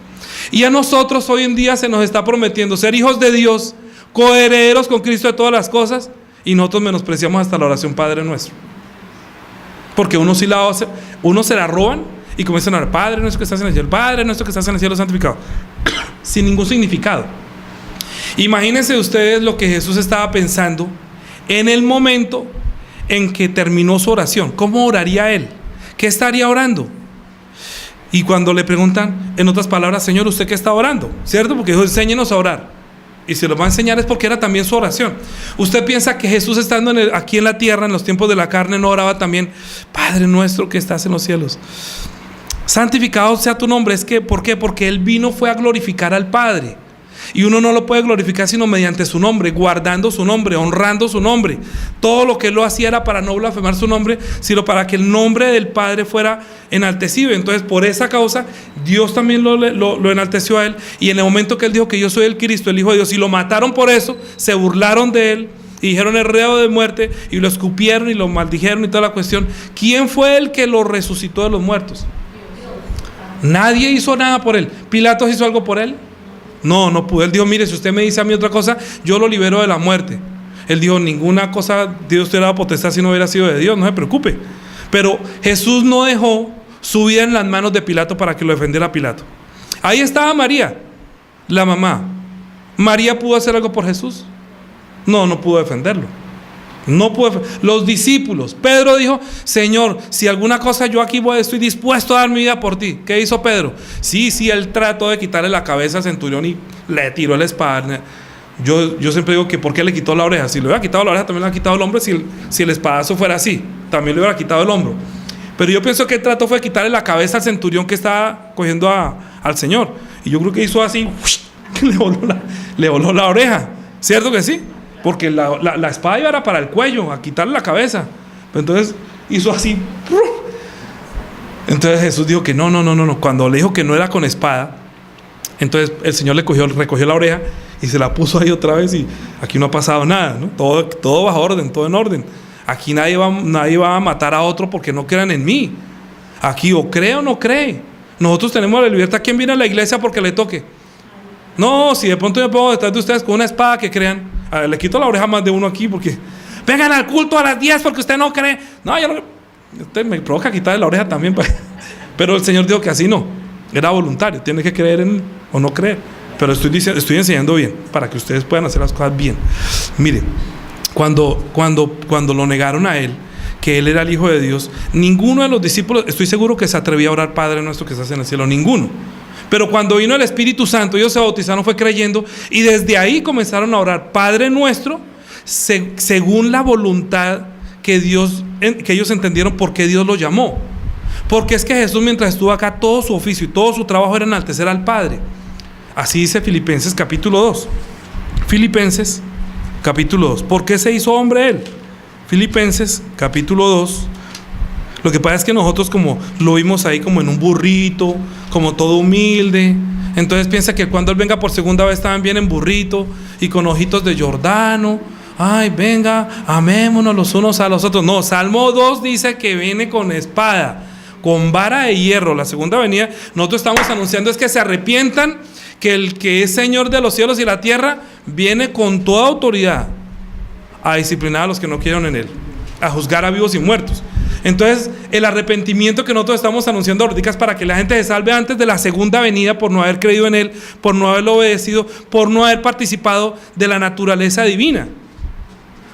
Y a nosotros hoy en día se nos está prometiendo ser hijos de Dios, coherederos con Cristo de todas las cosas, y nosotros menospreciamos hasta la oración Padre Nuestro. Porque uno sí la hace, uno se la roban y comienzan a orar: Padre nuestro que estás en el cielo, Padre nuestro que estás en el cielo, santificado, sin ningún significado. Imagínense ustedes lo que Jesús estaba pensando en el momento en que terminó su oración. ¿Cómo oraría él? ¿Qué estaría orando? Y cuando le preguntan, en otras palabras: Señor, ¿usted qué está orando? ¿Cierto? Porque dijo: enséñenos a orar. Y si lo va a enseñar es porque era también su oración. ¿Usted piensa que Jesús, estando aquí en la tierra, en los tiempos de la carne, no oraba también: Padre nuestro que estás en los cielos, santificado sea tu nombre? ¿Por qué? Porque Él vino fue a glorificar al Padre. Y uno no lo puede glorificar sino mediante su nombre, guardando su nombre, honrando su nombre. Todo lo que Él lo hacía era para no blasfemar su nombre, sino para que el nombre del Padre fuera enaltecido. Entonces, por esa causa, Dios también lo enalteció a Él. Y en el momento que Él dijo que yo soy el Cristo, el Hijo de Dios, y lo mataron por eso, se burlaron de Él y dijeron: el reo de muerte, y lo escupieron y lo maldijeron y toda la cuestión. ¿Quién fue el que lo resucitó de los muertos? Nadie hizo nada por Él. ¿Pilatos hizo algo por Él? No pudo. Él dijo: mire, si usted me dice a mí otra cosa, yo lo libero de la muerte. Él dijo: ninguna cosa Dios te hubiera dado potestad si no hubiera sido de Dios, no se preocupe. Pero Jesús no dejó su vida en las manos de Pilato para que lo defendiera Pilato. Ahí estaba María, la mamá. ¿María pudo hacer algo por Jesús? No pudo defenderlo. No pudo. Los discípulos, Pedro dijo: Señor, si alguna cosa yo aquí estoy dispuesto a dar mi vida por ti. ¿Qué hizo Pedro? Sí, él trató de quitarle la cabeza al centurión y le tiró la espada. Yo siempre digo que ¿por qué le quitó la oreja? Si le hubiera quitado la oreja, también le hubiera quitado el hombro. Si el espadazo fuera así, también le hubiera quitado el hombro. Pero yo pienso que el trato fue quitarle la cabeza al centurión que estaba cogiendo al Señor. Y yo creo que hizo así, le voló la oreja. ¿Cierto que sí? Porque la espada iba para el cuello, a quitarle la cabeza. Pero entonces hizo así. Entonces Jesús dijo que no. Cuando le dijo que no era con espada, entonces el Señor recogió la oreja y se la puso ahí otra vez, y aquí no ha pasado nada, ¿no? Todo bajo orden, todo en orden. Aquí nadie va a matar a otro porque no crean en mí. Aquí o cree o no cree. Nosotros tenemos la libertad. ¿Quién viene a la iglesia porque le toque? No, si de pronto yo pongo detrás de ustedes con una espada, que crean. A ver, le quito la oreja a más de uno aquí porque vengan al culto a las 10 porque usted no cree. No, usted me provoca quitarle la oreja también. Pero el Señor dijo que así no. Era voluntario. Tiene que creer en o no creer. Pero estoy enseñando bien para que ustedes puedan hacer las cosas bien. Mire, cuando lo negaron a Él, que Él era el Hijo de Dios, ninguno de los discípulos, estoy seguro, que se atrevía a orar: Padre nuestro que estás en el cielo. Ninguno. Pero cuando vino el Espíritu Santo, ellos se bautizaron, fue creyendo, y desde ahí comenzaron a orar: Padre nuestro, según la voluntad que ellos entendieron por qué Dios los llamó. Porque es que Jesús, mientras estuvo acá, todo su oficio y todo su trabajo era enaltecer al Padre. Así dice Filipenses capítulo 2. Filipenses capítulo 2. ¿Por qué se hizo hombre Él? Filipenses, capítulo 2. Lo que pasa es que nosotros como lo vimos ahí como en un burrito, como todo humilde. Entonces piensa que cuando Él venga por segunda vez estaban bien en burrito y con ojitos de Jordano. Ay, venga, amémonos los unos a los otros. No, Salmo 2 dice que viene con espada, con vara de hierro. La segunda venida, nosotros estamos anunciando es que se arrepientan, que el que es Señor de los cielos y la tierra viene con toda autoridad a disciplinar a los que no quieren en Él, a juzgar a vivos y muertos. Entonces el arrepentimiento que nosotros estamos anunciando ahorita es para que la gente se salve antes de la segunda venida, por no haber creído en Él, por no haberlo obedecido, por no haber participado de la naturaleza divina.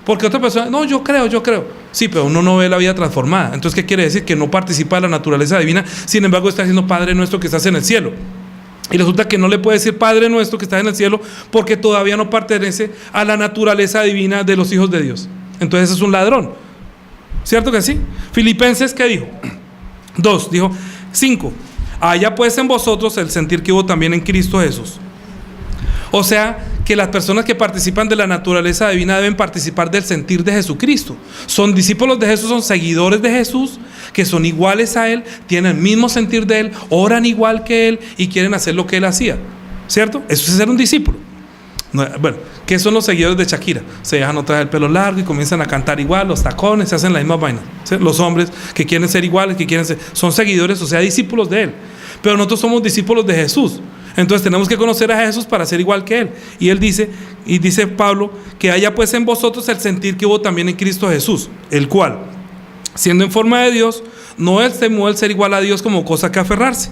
Porque otra persona, no, yo creo. Sí, pero uno no ve la vida transformada. Entonces, ¿qué quiere decir? Que no participa de la naturaleza divina. Sin embargo, está diciendo Padre nuestro que estás en el cielo. Y resulta que no le puede decir Padre nuestro que estás en el cielo porque todavía no pertenece a la naturaleza divina de los hijos de Dios. Entonces es un ladrón. ¿Cierto que sí? Filipenses, ¿qué dijo? 2, dijo 5. Haya pues en vosotros el sentir que hubo también en Cristo Jesús. O sea, que las personas que participan de la naturaleza divina deben participar del sentir de Jesucristo. Son discípulos de Jesús, son seguidores de Jesús, que son iguales a Él, tienen el mismo sentir de Él, oran igual que Él y quieren hacer lo que Él hacía. ¿Cierto? Eso es ser un discípulo. No, bueno, ¿qué son los seguidores de Shakira? Se dejan otra vez el pelo largo y comienzan a cantar igual, los tacones, se hacen la misma vaina. ¿Sí? Los hombres que quieren ser iguales, que quieren ser, son seguidores, o sea, discípulos de Él. Pero nosotros somos discípulos de Jesús. Entonces tenemos que conocer a Jesús para ser igual que Él. Y Él dice, y dice Pablo, que haya pues en vosotros el sentir que hubo también en Cristo Jesús, el cual, siendo en forma de Dios, no estimó el ser igual a Dios como cosa que aferrarse,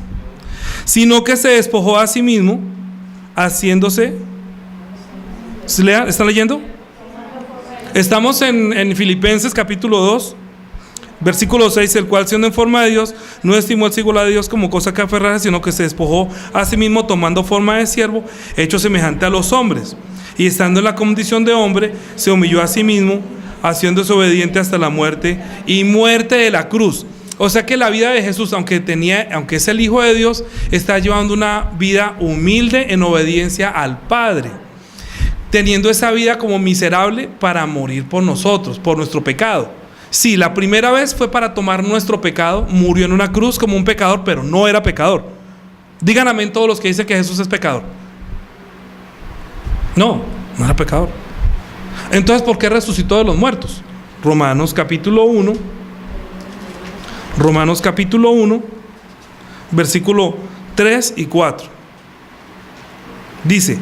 sino que se despojó a sí mismo, haciéndose... ¿Están leyendo? Estamos en Filipenses capítulo 2, versículo 6, el cual siendo en forma de Dios, no estimó el ser igual a Dios como cosa que aferrarse, sino que se despojó a sí mismo, tomando forma de siervo, hecho semejante a los hombres. Y estando en la condición de hombre, se humilló a sí mismo, haciéndose obediente hasta la muerte, y muerte de la cruz. O sea que la vida de Jesús, aunque es el Hijo de Dios, está llevando una vida humilde en obediencia al Padre, teniendo esa vida como miserable para morir por nosotros, por nuestro pecado. Sí, la primera vez fue para tomar nuestro pecado, murió en una cruz como un pecador, pero no era pecador. Digan amén todos los que dicen que Jesús es pecador. No era pecador. Entonces, ¿por qué resucitó de los muertos? Romanos capítulo 1, versículo 3 y 4. Dice,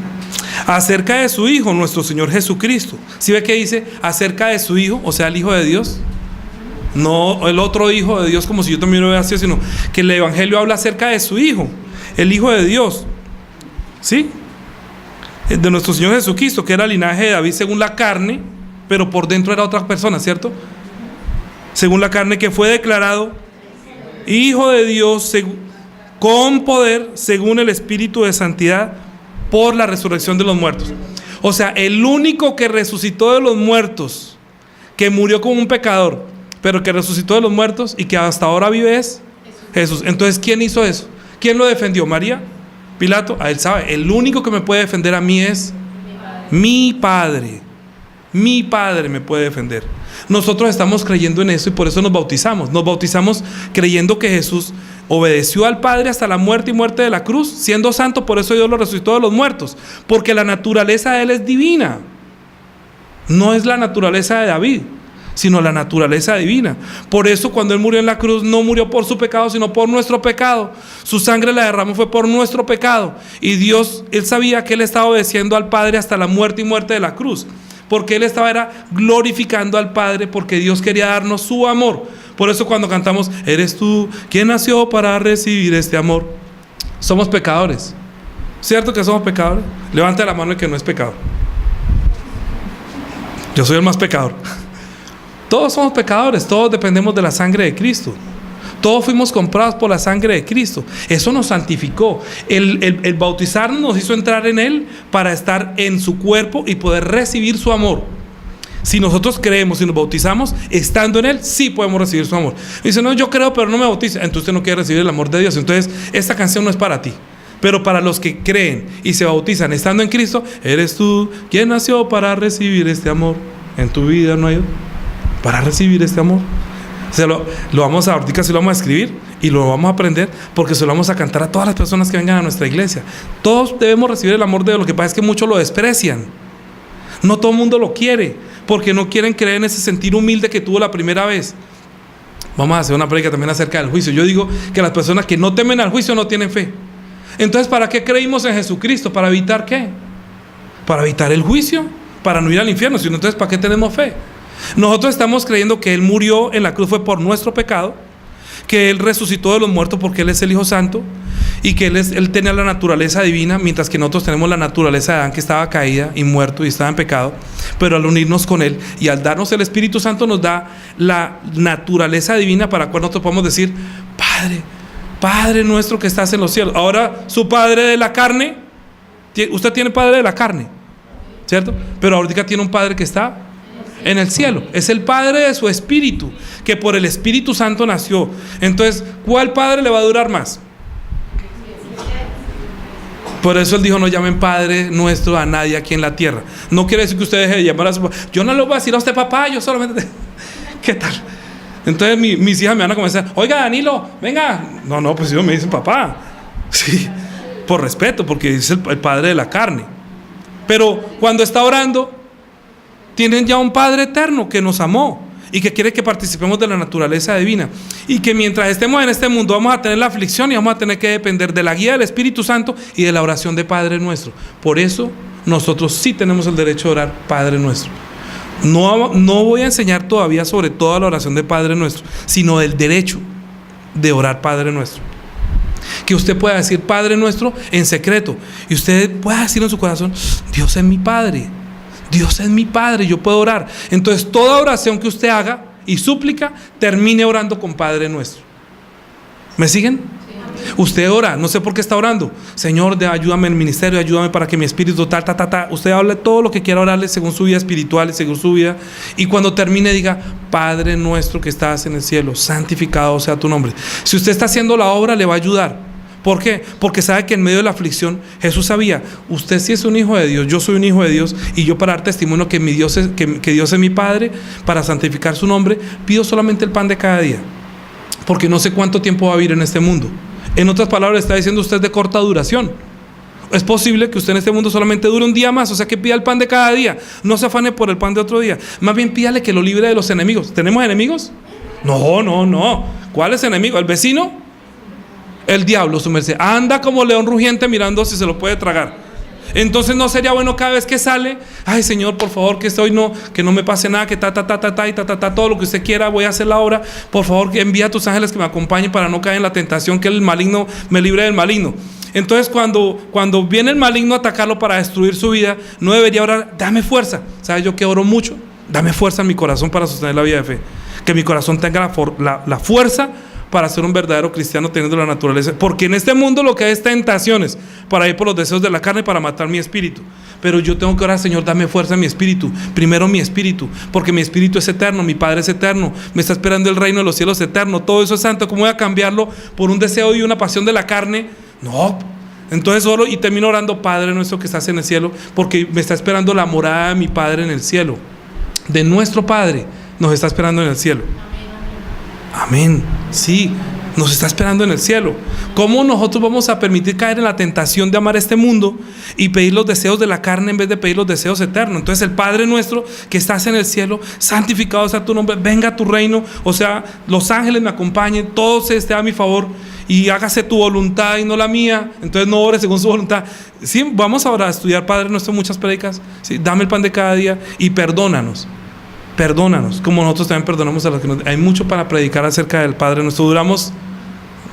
acerca de su Hijo, nuestro Señor Jesucristo. ¿Sí ve que dice acerca de su Hijo? O sea, el Hijo de Dios. No el otro Hijo de Dios como si yo también lo hubiera sido, sino que el Evangelio habla acerca de su Hijo, el Hijo de Dios. ¿Sí? De nuestro Señor Jesucristo, que era linaje de David según la carne, pero por dentro era otra persona, ¿cierto? Según la carne, que fue declarado Hijo de Dios con poder según el Espíritu de santidad por la resurrección de los muertos. O sea, el único que resucitó de los muertos, que murió como un pecador, pero que resucitó de los muertos y que hasta ahora vive es Jesús. Entonces, ¿quién hizo eso? ¿Quién lo defendió? ¿María? ¿Pilato? A él sabe, el único que me puede defender a mí es mi Padre. Mi Padre me puede defender. Nosotros estamos creyendo en eso y por eso nos bautizamos. Nos bautizamos creyendo que Jesús obedeció al Padre hasta la muerte y muerte de la cruz, siendo santo, por eso Dios lo resucitó de los muertos, porque la naturaleza de Él es divina. No es la naturaleza de David, sino la naturaleza divina. Por eso cuando Él murió en la cruz, no murió por su pecado, sino por nuestro pecado. Su sangre la derramó fue por nuestro pecado. Y Dios, Él sabía que Él estaba obedeciendo al Padre hasta la muerte y muerte de la cruz, porque Él estaba glorificando al Padre, porque Dios quería darnos su amor. Por eso cuando cantamos, eres tú quien nació para recibir este amor. Somos pecadores. ¿Cierto que somos pecadores? Levante la mano el que no es pecador. Yo soy el más pecador. Todos somos pecadores, todos dependemos de la sangre de Cristo. Todos fuimos comprados por la sangre de Cristo. Eso nos santificó. El bautizarnos nos hizo entrar en Él para estar en su cuerpo y poder recibir su amor. Si nosotros creemos y nos bautizamos estando en Él, sí podemos recibir su amor. Y dice, no, yo creo pero no me bautizo. Entonces usted no quiere recibir el amor de Dios. Entonces esta canción no es para ti. Pero para los que creen y se bautizan estando en Cristo, eres tú quien nació para recibir este amor. En tu vida no hay para recibir este amor. Lo vamos a, ahorita sí lo vamos a escribir y lo vamos a aprender, porque se lo vamos a cantar a todas las personas que vengan a nuestra iglesia. Todos debemos recibir el amor de Dios. Lo que pasa es que muchos lo desprecian. No todo el mundo lo quiere, porque no quieren creer en ese sentir humilde que tuvo la primera vez. Vamos a hacer una prédica también acerca del juicio. Yo digo que las personas que no temen al juicio no tienen fe. Entonces, ¿para qué creímos en Jesucristo? ¿Para evitar qué? ¿Para evitar el juicio? ¿Para no ir al infierno? Si no, entonces, ¿para qué tenemos fe? Nosotros estamos creyendo que Él murió en la cruz fue por nuestro pecado, que Él resucitó de los muertos porque Él es el Hijo Santo, y que Él tenía la naturaleza divina, mientras que nosotros tenemos la naturaleza de Adán, que estaba caída y muerto y estaba en pecado. Pero al unirnos con Él y al darnos el Espíritu Santo, nos da la naturaleza divina para cual nosotros podemos decir: Padre, Padre nuestro que estás en los cielos. Ahora, su padre de la carne, usted tiene padre de la carne, ¿cierto? Pero ahorita tiene un padre que está en el cielo. Es el padre de su espíritu, que por el Espíritu Santo nació. Entonces, ¿cuál padre le va a durar más? Por eso Él dijo: no llamen Padre nuestro a nadie aquí en la tierra. No quiere decir que usted deje de llamar a su papá. Yo no le voy a decir a usted papá, yo solamente ¿qué tal? Entonces mis hijas me van a comenzar: oiga, Danilo, venga. No, pues ellos me dicen papá. Sí, por respeto, porque es el padre de la carne. Pero cuando está orando, tienen ya un Padre eterno que nos amó y que quiere que participemos de la naturaleza divina, y que mientras estemos en este mundo vamos a tener la aflicción y vamos a tener que depender de la guía del Espíritu Santo y de la oración de Padre nuestro. Por eso nosotros sí tenemos el derecho de orar Padre nuestro. No voy a enseñar todavía sobre toda la oración de Padre nuestro, sino del derecho de orar Padre nuestro. Que usted pueda decir Padre nuestro en secreto, y usted pueda decir en su corazón: Dios es mi Padre, Dios es mi Padre, yo puedo orar. Entonces toda oración que usted haga y súplica, termine orando con Padre nuestro. ¿Me siguen? Sí. Usted ora, no sé por qué está orando: Señor, ayúdame en el ministerio, ayúdame para que mi espíritu Usted hable todo lo que quiera orarle según su vida espiritual y según su vida, y cuando termine diga: Padre nuestro que estás en el cielo, santificado sea tu nombre. Si usted está haciendo la obra, le va a ayudar. ¿Por qué? Porque sabe que en medio de la aflicción Jesús sabía: usted sí es un hijo de Dios, yo soy un hijo de Dios, y yo, para dar testimonio que Dios es mi Padre, para santificar su nombre, pido solamente el pan de cada día, porque no sé cuánto tiempo va a vivir en este mundo. En otras palabras, está diciendo: usted es de corta duración. Es posible que usted en este mundo solamente dure un día más, o sea que pida el pan de cada día. No se afane por el pan de otro día, más bien pídale que lo libre de los enemigos. ¿Tenemos enemigos? No. ¿Cuál es enemigo? ¿El vecino? El diablo, su merced. Anda como león rugiente mirando si se lo puede tragar. Entonces, ¿no sería bueno cada vez que sale: ay, Señor, por favor, que no me pase nada, que todo lo que usted quiera, voy a hacer la obra, por favor, que envía a tus ángeles que me acompañen para no caer en la tentación, que el maligno me libre del maligno? Entonces, cuando viene el maligno a atacarlo para destruir su vida, no debería orar: dame fuerza. ¿Sabes yo que oro mucho? Dame fuerza en mi corazón para sostener la vida de fe. Que mi corazón tenga la fuerza para ser un verdadero cristiano, teniendo la naturaleza. Porque en este mundo lo que hay es tentaciones para ir por los deseos de la carne, para matar mi espíritu. Pero yo tengo que orar: Señor, dame fuerza en mi espíritu. Primero mi espíritu, porque mi espíritu es eterno, mi Padre es eterno, me está esperando el reino de los cielos eterno. Todo eso es santo. ¿Cómo voy a cambiarlo por un deseo y una pasión de la carne? No. Entonces oro y termino orando: Padre nuestro que estás en el cielo, porque me está esperando la morada de mi Padre en el cielo. De nuestro Padre nos está esperando en el cielo. Amén. Sí, nos está esperando en el cielo. ¿Cómo nosotros vamos a permitir caer en la tentación de amar este mundo y pedir los deseos de la carne en vez de pedir los deseos eternos? Entonces, el Padre nuestro que estás en el cielo, santificado sea tu nombre, venga a tu reino. O sea, los ángeles me acompañen, todo se esté a mi favor, y hágase tu voluntad y no la mía. Entonces no ores según su voluntad. Sí, vamos ahora a estudiar Padre nuestro, muchas prédicas. Sí, dame el pan de cada día y perdónanos, como nosotros también perdonamos a los que nos... Hay mucho para predicar acerca del Padre nuestro. Duramos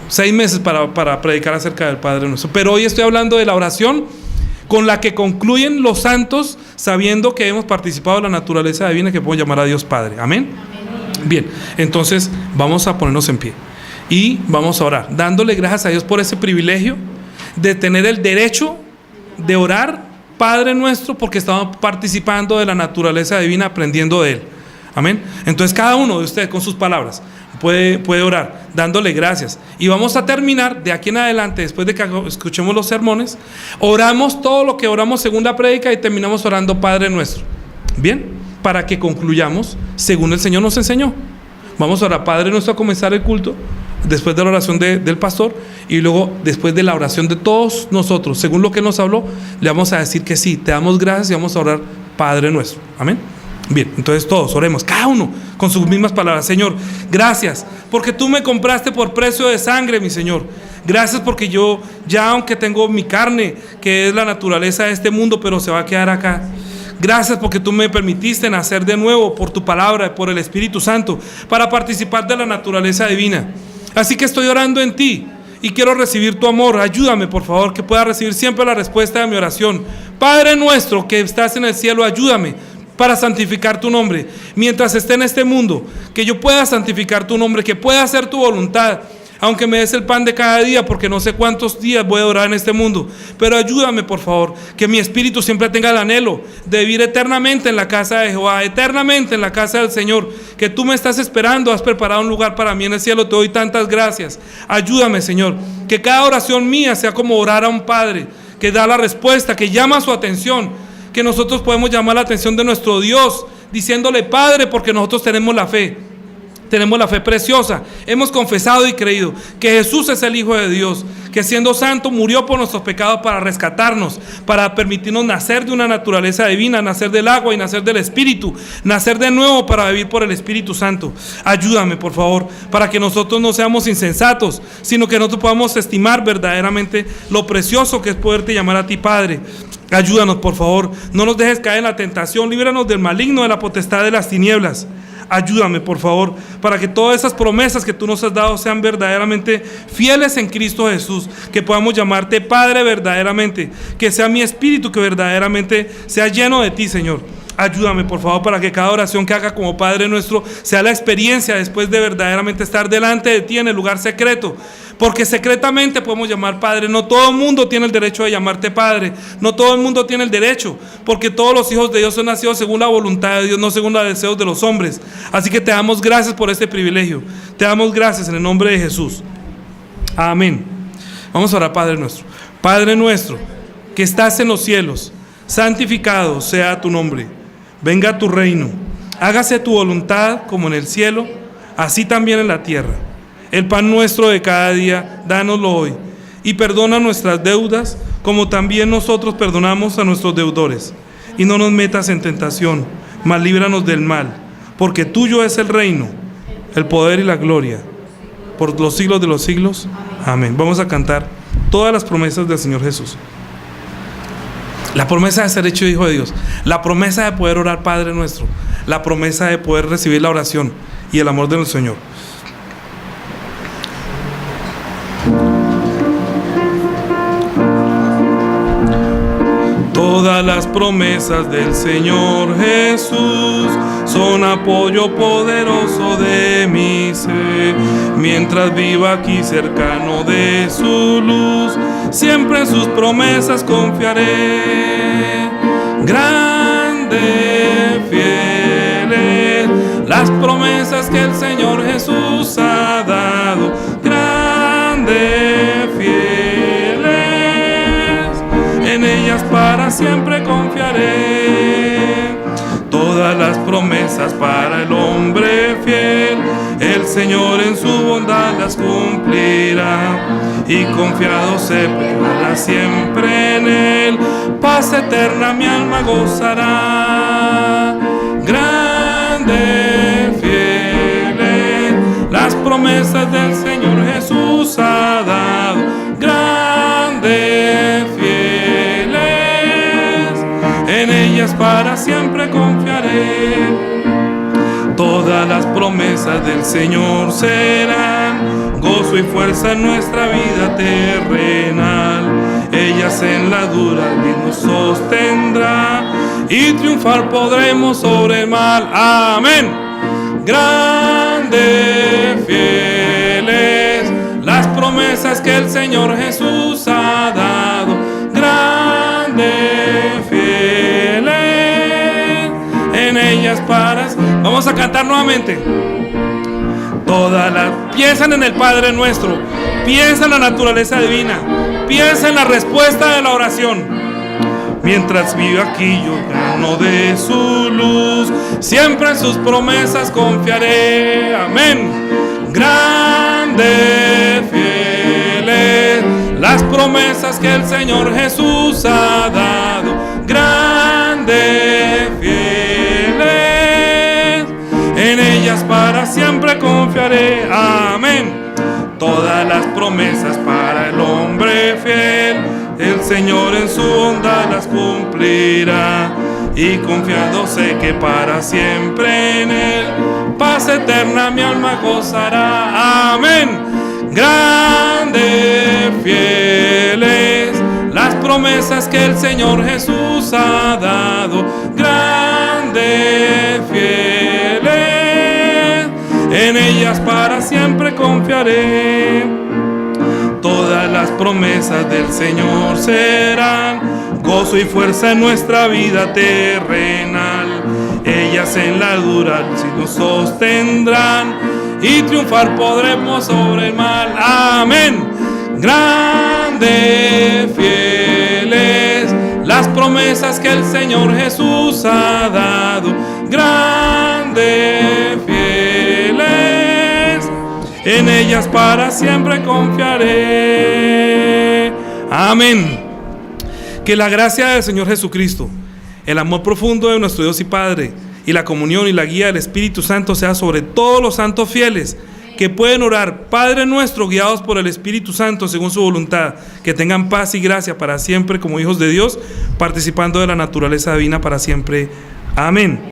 6 meses para predicar acerca del Padre nuestro, pero hoy estoy hablando de la oración con la que concluyen los santos, sabiendo que hemos participado de la naturaleza divina, que podemos llamar a Dios Padre. Amén. Bien, entonces vamos a ponernos en pie y vamos a orar, dándole gracias a Dios por ese privilegio de tener el derecho de orar Padre nuestro, porque estamos participando de la naturaleza divina, aprendiendo de Él. Amén. Entonces cada uno de ustedes con sus palabras puede orar dándole gracias. Y vamos a terminar de aquí en adelante, después de que escuchemos los sermones, oramos todo lo que oramos según la prédica y terminamos orando Padre Nuestro. Bien, para que concluyamos según el Señor nos enseñó. Vamos a orar Padre Nuestro a comenzar el culto, después de la oración del pastor, y luego después de la oración de todos nosotros, según lo que nos habló, le vamos a decir que sí, te damos gracias y vamos a orar Padre Nuestro. Amén. Bien, entonces todos oremos, cada uno con sus mismas palabras. Señor, gracias porque tú me compraste por precio de sangre, mi Señor. Gracias porque yo ya, aunque tengo mi carne, que es la naturaleza de este mundo, pero se va a quedar acá. Gracias porque tú me permitiste nacer de nuevo por tu palabra, por el Espíritu Santo, para participar de la naturaleza divina. Así que estoy orando en ti y quiero recibir tu amor. Ayúdame, por favor, que pueda recibir siempre la respuesta de mi oración. Padre nuestro que estás en el cielo, ayúdame para santificar tu nombre. Mientras esté en este mundo, que yo pueda santificar tu nombre, que pueda hacer tu voluntad, aunque me des el pan de cada día, porque no sé cuántos días voy a durar en este mundo. Pero ayúdame, por favor, que mi espíritu siempre tenga el anhelo de vivir eternamente en la casa de Jehová, eternamente en la casa del Señor, que tú me estás esperando, has preparado un lugar para mí en el cielo. Te doy tantas gracias. Ayúdame, Señor, que cada oración mía sea como orar a un padre que da la respuesta, que llama su atención, que nosotros podemos llamar la atención de nuestro Dios, diciéndole Padre, porque nosotros tenemos la fe preciosa, hemos confesado y creído que Jesús es el Hijo de Dios, que siendo santo murió por nuestros pecados para rescatarnos, para permitirnos nacer de una naturaleza divina, nacer del agua y nacer del Espíritu, nacer de nuevo para vivir por el Espíritu Santo. Ayúdame, por favor, para que nosotros no seamos insensatos, sino que nosotros podamos estimar verdaderamente lo precioso que es poderte llamar a ti Padre. Ayúdanos, por favor, no nos dejes caer en la tentación, líbranos del maligno, de la potestad de las tinieblas. Ayúdame, por favor, para que todas esas promesas que tú nos has dado sean verdaderamente fieles en Cristo Jesús, que podamos llamarte Padre verdaderamente, que sea mi espíritu que verdaderamente sea lleno de ti, Señor. Ayúdame, por favor, para que cada oración que haga como Padre Nuestro sea la experiencia después de verdaderamente estar delante de ti en el lugar secreto, porque secretamente podemos llamar Padre. No todo el mundo tiene el derecho de llamarte Padre, no todo el mundo tiene el derecho, porque todos los hijos de Dios son nacidos según la voluntad de Dios, no según los deseos de los hombres. Así que te damos gracias por este privilegio, te damos gracias en el nombre de Jesús. Amén. Vamos a orar. Padre nuestro que estás en los cielos, santificado sea tu nombre. Venga tu reino, hágase tu voluntad como en el cielo, así también en la tierra. El pan nuestro de cada día, dánoslo hoy, y perdona nuestras deudas, como también nosotros perdonamos a nuestros deudores. Y no nos metas en tentación, mas líbranos del mal, porque tuyo es el reino, el poder y la gloria, por los siglos de los siglos. Amén. Vamos a cantar todas las promesas del Señor Jesús. La promesa de ser hecho hijo de Dios, la promesa de poder orar Padre Nuestro, la promesa de poder recibir la oración y el amor de nuestro Señor. Todas las promesas del Señor Jesús son apoyo poderoso de mi ser. Mientras viva aquí cercano de su luz, siempre en sus promesas confiaré. Grande, fieles, las promesas que el Señor Jesús ha dado. Grande, fieles, en ellas para siempre confiaré. Todas las promesas para el hombre fiel, el Señor en su bondad las cumplirá, y confiado se para siempre en Él, paz eterna mi alma gozará. Grande, fieles, las promesas del Señor Jesús ha dado. Grande, fieles, en ellas para siempre confiaré. Todas las promesas del Señor serán gozo y fuerza en nuestra vida terrenal. Ellas en la dura vida nos sostendrá, y triunfar podremos sobre el mal. Amén. Grande, fieles, las promesas que el Señor Jesús ha dado. Grande, fieles, en ellas para Vamos a cantar nuevamente. Piensan en el Padre nuestro, piensa en la naturaleza divina, piensa en la respuesta de la oración. Mientras vivo aquí yo gano de su luz, siempre en sus promesas confiaré. Amén. Grande, fieles, las promesas que el Señor Jesús ha dado. Grande, fieles, en ellas para siempre confiaré. Amén. Todas las promesas para el hombre fiel, el Señor en su bondad las cumplirá. Y confiando sé que para siempre en Él, paz eterna mi alma gozará. Amén. Grandes, fieles, las promesas que el Señor Jesús ha dado. Grandes, fieles, en ellas para siempre confiaré. Todas las promesas del Señor serán gozo y fuerza en nuestra vida terrenal. Ellas en la dura si nos sostendrán y triunfar podremos sobre el mal. Amén. Grandes, fieles, las promesas que el Señor Jesús ha dado. Grandes, fieles, en ellas para siempre confiaré. Amén. Que la gracia del Señor Jesucristo, el amor profundo de nuestro Dios y Padre, y la comunión y la guía del Espíritu Santo sea sobre todos los santos fieles que pueden orar, Padre nuestro, guiados por el Espíritu Santo según su voluntad, que tengan paz y gracia para siempre como hijos de Dios, participando de la naturaleza divina para siempre. Amén.